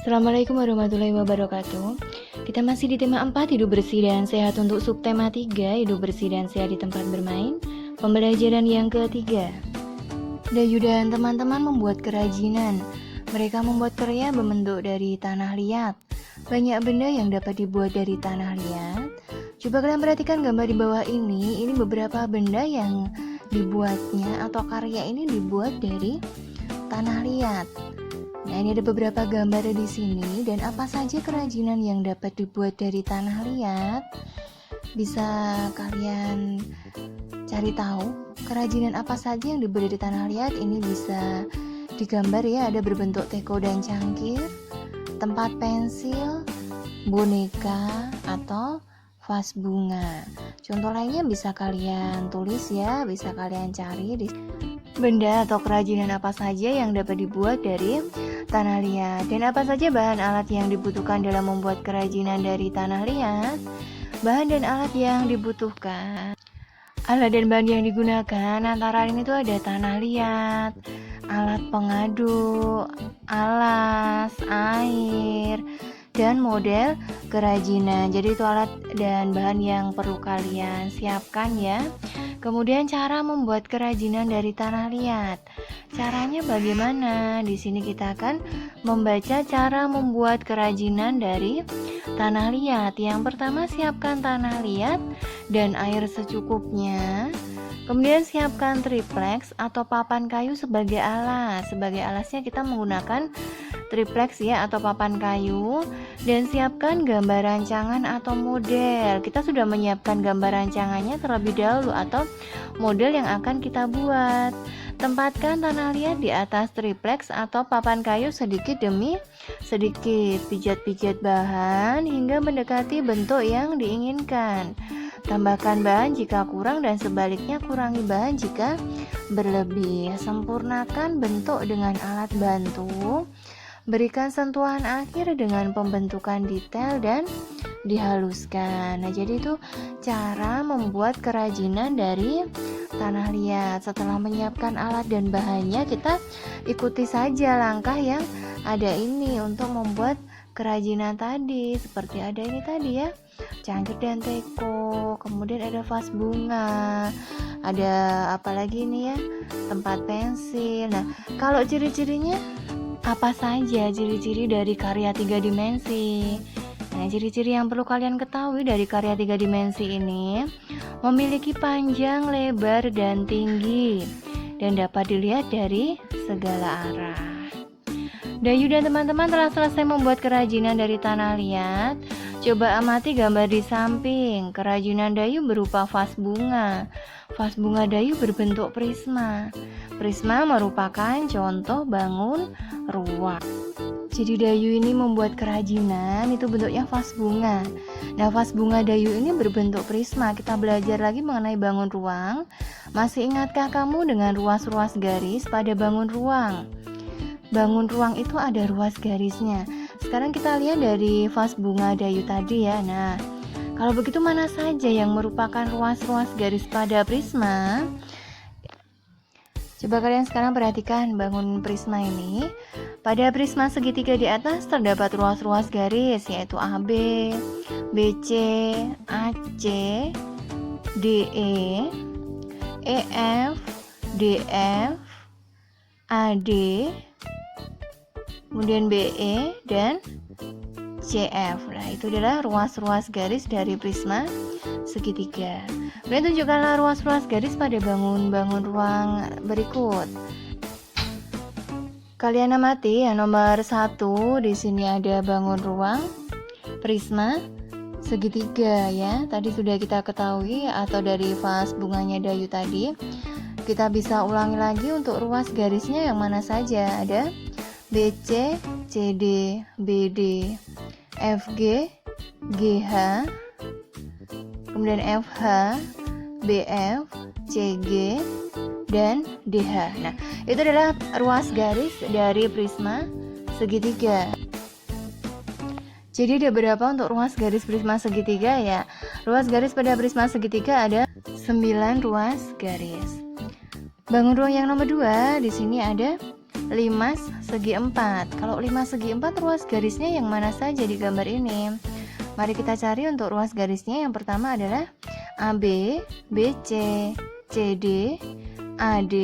Assalamualaikum warahmatullahi wabarakatuh. Kita masih di tema 4, hidup bersih dan sehat, untuk subtema 3, hidup bersih dan sehat di tempat bermain. Pembelajaran yang ketiga. Dayu dan teman-teman membuat kerajinan. Mereka membuat karya berbentuk dari tanah liat. Banyak benda yang dapat dibuat dari tanah liat. Coba kalian perhatikan gambar di bawah ini. Ini beberapa benda yang dibuatnya atau karya ini dibuat dari tanah liat. Nah, ini ada beberapa gambar di sini, dan apa saja kerajinan yang dapat dibuat dari tanah liat? Bisa kalian cari tahu kerajinan apa saja yang dibuat dari tanah liat. Ini bisa digambar ya, ada berbentuk teko dan cangkir, tempat pensil, boneka, atau vas bunga. Contoh lainnya bisa kalian tulis ya, bisa kalian cari di benda atau kerajinan apa saja yang dapat dibuat dari tanah liat, dan apa saja bahan alat yang dibutuhkan dalam membuat kerajinan dari tanah liat. Bahan dan alat yang dibutuhkan. Alat dan bahan yang digunakan antara lain itu ada tanah liat, alat pengaduk, alas, air, dan model kerajinan. Jadi itu alat dan bahan yang perlu kalian siapkan ya. Kemudian cara membuat kerajinan dari tanah liat. Caranya bagaimana? Di sini kita akan membaca cara membuat kerajinan dari tanah liat. Yang pertama, siapkan tanah liat dan air secukupnya. Kemudian siapkan triplex atau papan kayu sebagai alas. Sebagai alasnya kita menggunakan triplex ya, atau papan kayu. Dan siapkan gambar rancangan atau model. Kita sudah menyiapkan gambar rancangannya terlebih dahulu atau model yang akan kita buat. Tempatkan tanah liat di atas triplex atau papan kayu sedikit demi sedikit. Pijat-pijat bahan hingga mendekati bentuk yang diinginkan. Tambahkan bahan jika kurang dan sebaliknya kurangi bahan jika berlebih. Sempurnakan bentuk dengan alat bantu. Berikan sentuhan akhir dengan pembentukan detail dan dihaluskan. Nah, jadi itu cara membuat kerajinan dari tanah liat. Setelah menyiapkan alat dan bahannya, kita ikuti saja langkah yang ada ini untuk membuat kerajinan tadi. Seperti ada ini tadi ya, cangkir dan teko, kemudian ada vas bunga, ada apa lagi ini ya, tempat pensil. Nah, kalau ciri-cirinya apa saja ciri-ciri dari karya 3 dimensi? Nah, ciri-ciri yang perlu kalian ketahui dari karya 3 dimensi ini: memiliki panjang, lebar, dan tinggi, dan dapat dilihat dari segala arah. Dayu dan teman-teman telah selesai membuat kerajinan dari tanah liat. Coba amati gambar di samping. Kerajinan Dayu berupa vas bunga. Vas bunga Dayu berbentuk prisma. Prisma merupakan contoh bangun ruang. Jadi Dayu ini membuat kerajinan itu bentuknya vas bunga. Nah, vas bunga Dayu ini berbentuk prisma. Kita belajar lagi mengenai bangun ruang. Masih ingatkah kamu dengan ruas-ruas garis pada bangun ruang? Bangun ruang itu ada ruas garisnya. Sekarang kita lihat dari vas bunga Dayu tadi ya. Nah, kalau begitu mana saja yang merupakan ruas-ruas garis pada prisma? Coba kalian sekarang perhatikan bangun prisma ini. Pada prisma segitiga di atas terdapat ruas-ruas garis, yaitu AB, BC, AC, DE, EF, DF, AD, kemudian BE dan CF. Nah, itu adalah ruas-ruas garis dari prisma segitiga. Kemudian tunjukkanlah ruas-ruas garis pada bangun ruang berikut. Kalian amati ya, nomor 1 di sini ada bangun ruang prisma segitiga ya. Tadi sudah kita ketahui atau dari vas bunganya Dayu tadi. Kita bisa ulangi lagi untuk ruas garisnya yang mana saja. Ada BC, CD, BD, FG, GH, kemudian FH, BF, CG, dan DH. Nah, itu adalah ruas garis dari prisma segitiga. Jadi ada berapa untuk ruas garis prisma segitiga ya? Ruas garis pada prisma segitiga ada 9 ruas garis. Bangun ruang yang nomor 2, di sini ada limas segi 4. Kalau limas segi 4, ruas garisnya yang mana saja di gambar ini? Mari kita cari untuk ruas garisnya. Yang pertama adalah AB, BC, CD, AD,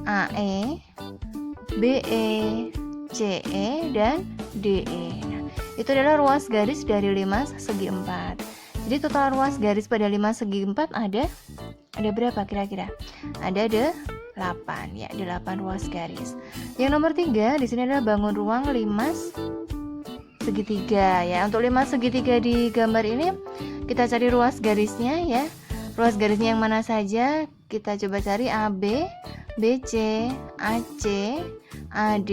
AE, BE, CE, dan DE. Nah, itu adalah ruas garis dari limas segi 4. Jadi total ruas garis pada limas segi 4 ada berapa kira-kira? Ada 8 ya, 8 ruas garis. Yang nomor 3 di sini adalah bangun ruang limas segitiga ya. Untuk limas segitiga di gambar ini kita cari ruas garisnya ya. Ruas garisnya yang mana saja? Kita coba cari AB, BC, AC, AD,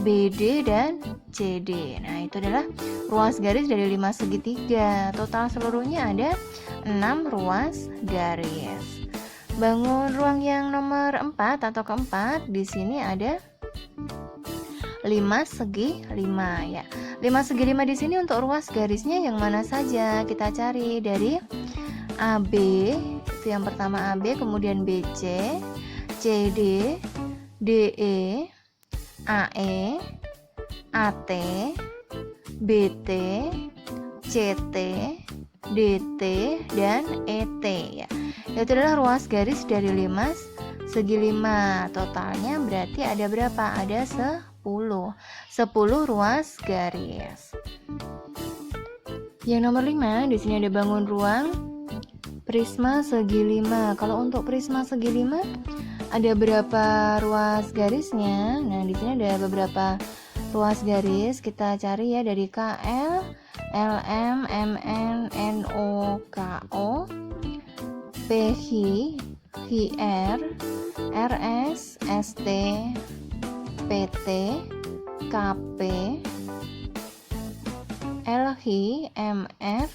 BD, dan CD. Nah, itu adalah ruas garis dari limas segitiga. Total seluruhnya ada 6 ruas garis. Bangun ruang yang nomor 4 atau keempat, di sini ada limas segi 5 ya. Limas segi 5 di sini untuk ruas garisnya yang mana saja? Kita cari dari AB, itu yang pertama AB, kemudian BC, CD, DE, AE, AT, BT, CT, DT, dan ET ya. Itu adalah ruas garis dari limas segi 5. Totalnya berarti ada berapa? Ada 10 ruas garis. Yang nomor 5 di sini ada bangun ruang prisma segi 5. Kalau untuk prisma segi 5 ada berapa ruas garisnya? Nah, di sini ada beberapa ruas garis. Kita cari ya dari KL, LM, MN, NO, KO, PH, HR, RS, ST, PT, KP, LH, MF,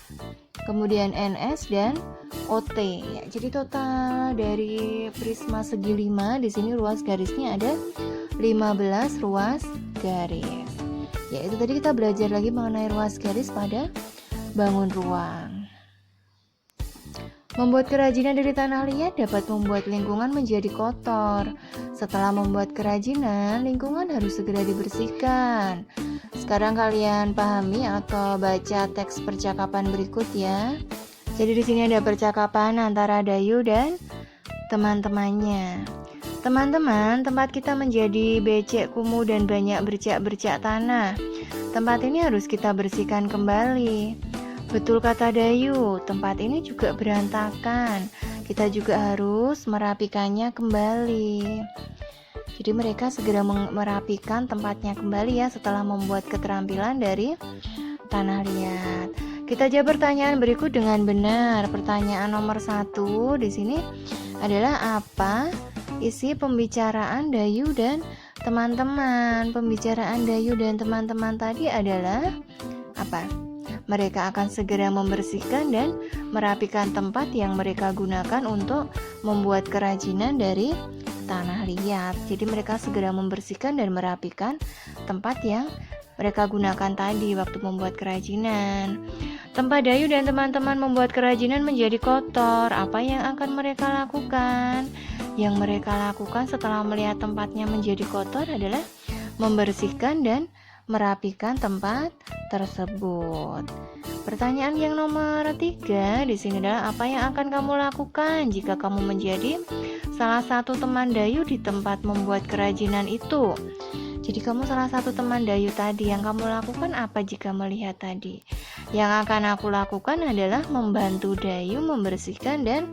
kemudian NS, dan OT ya. Jadi total dari prisma segi 5 di sini ruas garisnya ada 15 ruas garis. Ya, itu tadi kita belajar lagi mengenai ruas garis pada bangun ruang. Membuat kerajinan dari tanah liat dapat membuat lingkungan menjadi kotor. Setelah membuat kerajinan, lingkungan harus segera dibersihkan. Sekarang kalian pahami atau baca teks percakapan berikut ya. Jadi di sini ada percakapan antara Dayu dan teman-temannya. Teman-teman, tempat kita menjadi becek, kumuh, dan banyak bercak-bercak tanah. Tempat ini harus kita bersihkan kembali. Betul kata Dayu, tempat ini juga berantakan. Kita juga harus merapikannya kembali. Jadi mereka segera merapikan tempatnya kembali ya setelah membuat keterampilan dari tanah liat. Kita jawab pertanyaan berikut dengan benar. Pertanyaan nomor 1 di sini adalah apa isi pembicaraan Dayu dan teman-teman? Pembicaraan Dayu dan teman-teman tadi adalah apa? Mereka akan segera membersihkan dan merapikan tempat yang mereka gunakan untuk membuat kerajinan dari tanah liat. Jadi mereka segera membersihkan dan merapikan tempat yang mereka gunakan tadi waktu membuat kerajinan. Tempat Dayu dan teman-teman membuat kerajinan menjadi kotor. Apa yang akan mereka lakukan? Yang mereka lakukan setelah melihat tempatnya menjadi kotor adalah membersihkan dan merapikan tempat tersebut. Pertanyaan yang nomor 3 di sini adalah apa yang akan kamu lakukan jika kamu menjadi salah satu teman Dayu di tempat membuat kerajinan itu? Jadi kamu salah satu teman Dayu tadi, yang kamu lakukan apa jika melihat tadi? Yang akan aku lakukan adalah membantu Dayu membersihkan dan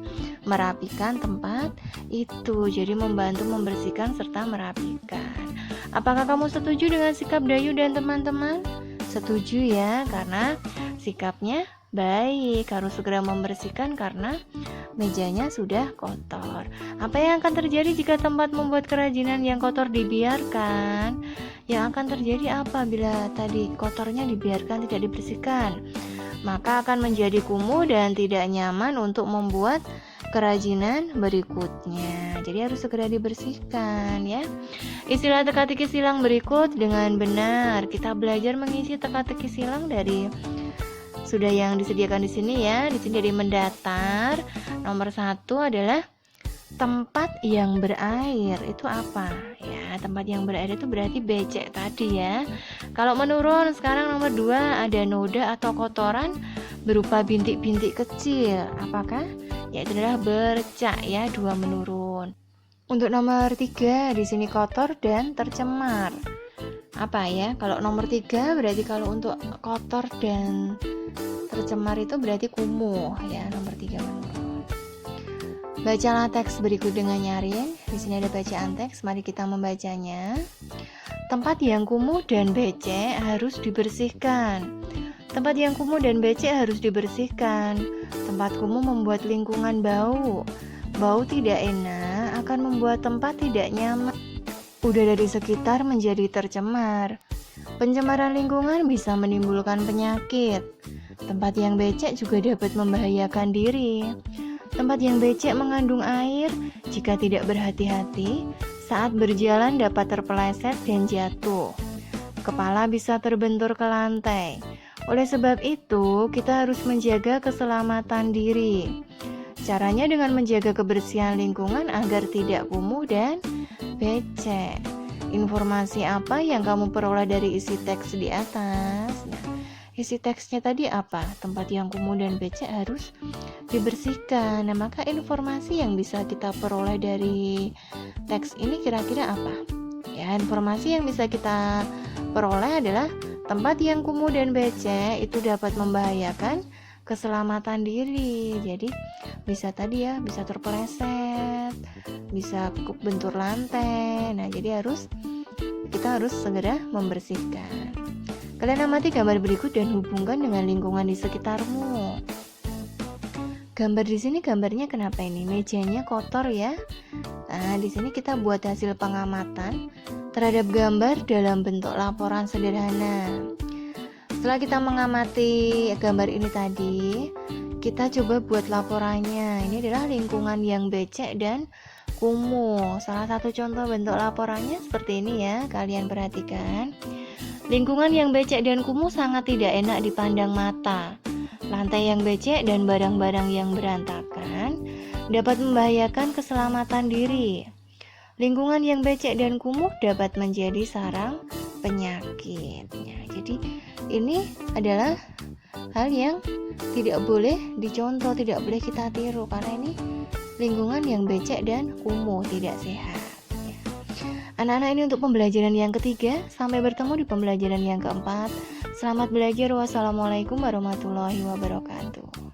merapikan tempat itu. Jadi membantu membersihkan serta merapikan. Apakah kamu setuju dengan sikap Dayu dan teman-teman? Setuju ya, karena sikapnya baik, harus segera membersihkan karena mejanya sudah kotor. Apa yang akan terjadi jika tempat membuat kerajinan yang kotor dibiarkan? Yang akan terjadi apa bila tadi kotornya dibiarkan, tidak dibersihkan? Maka akan menjadi kumuh dan tidak nyaman untuk membuat kerajinan berikutnya. Jadi harus segera dibersihkan ya. Istilah teka-teki silang berikut dengan benar. Kita belajar mengisi teka-teki silang dari sudah yang disediakan di sini ya. Di sini dari mendatar. Nomor 1 adalah Tempat yang berair itu apa? Ya, tempat yang berair itu berarti becek tadi ya. Kalau menurun sekarang nomor 2 ada noda atau kotoran berupa bintik-bintik kecil. Apakah? Ya, itu adalah bercak ya, 2 menurun. Untuk nomor 3 di sini kotor dan tercemar. Apa ya? Kalau nomor 3 berarti kalau untuk kotor dan tercemar itu berarti kumuh ya, nomor 3 menurun. Bacalah teks berikut dengan nyaring. Di sini ada bacaan teks, mari kita membacanya. Tempat yang kumuh dan becek harus dibersihkan. Tempat yang kumuh dan becek harus dibersihkan. Tempat kumuh membuat lingkungan bau. Bau tidak enak akan membuat tempat tidak nyaman. Udara di sekitar menjadi tercemar. Pencemaran lingkungan bisa menimbulkan penyakit. Tempat yang becek juga dapat membahayakan diri. Tempat yang becek mengandung air, jika tidak berhati-hati, saat berjalan dapat terpeleset dan jatuh. Kepala bisa terbentur ke lantai. Oleh sebab itu, kita harus menjaga keselamatan diri. Caranya dengan menjaga kebersihan lingkungan agar tidak kumuh dan becek. Informasi apa yang kamu peroleh dari isi teks di atas? Nah, isi teksnya tadi apa? Tempat yang kumuh dan becek harus dibersihkan. Nah, maka informasi yang bisa kita peroleh dari teks ini kira-kira apa? Ya, informasi yang bisa kita peroleh adalah tempat yang kumuh dan becek itu dapat membahayakan keselamatan diri. Jadi bisa tadi ya, bisa terpeleset, bisa bentur lantai. Nah, jadi kita harus segera membersihkan. Kalian amati gambar berikut dan hubungkan dengan lingkungan di sekitarmu. Gambar di sini gambarnya kenapa ini? Mejanya kotor ya. Nah, di sini kita buat hasil pengamatan terhadap gambar dalam bentuk laporan sederhana. Setelah kita mengamati gambar ini tadi, kita coba buat laporannya. Ini adalah lingkungan yang becek dan kumuh. Salah satu contoh bentuk laporannya seperti ini ya, kalian perhatikan. Lingkungan yang becek dan kumuh sangat tidak enak dipandang mata. Lantai yang becek dan barang-barang yang berantakan dapat membahayakan keselamatan diri. Lingkungan yang becek dan kumuh dapat menjadi sarang penyakit. Ya, jadi ini adalah hal yang tidak boleh dicontoh, tidak boleh kita tiru karena ini lingkungan yang becek dan kumuh, tidak sehat. Ya. Anak-anak, ini untuk pembelajaran yang ketiga. Sampai bertemu di pembelajaran yang keempat. Selamat belajar. Wassalamualaikum warahmatullahi wabarakatuh.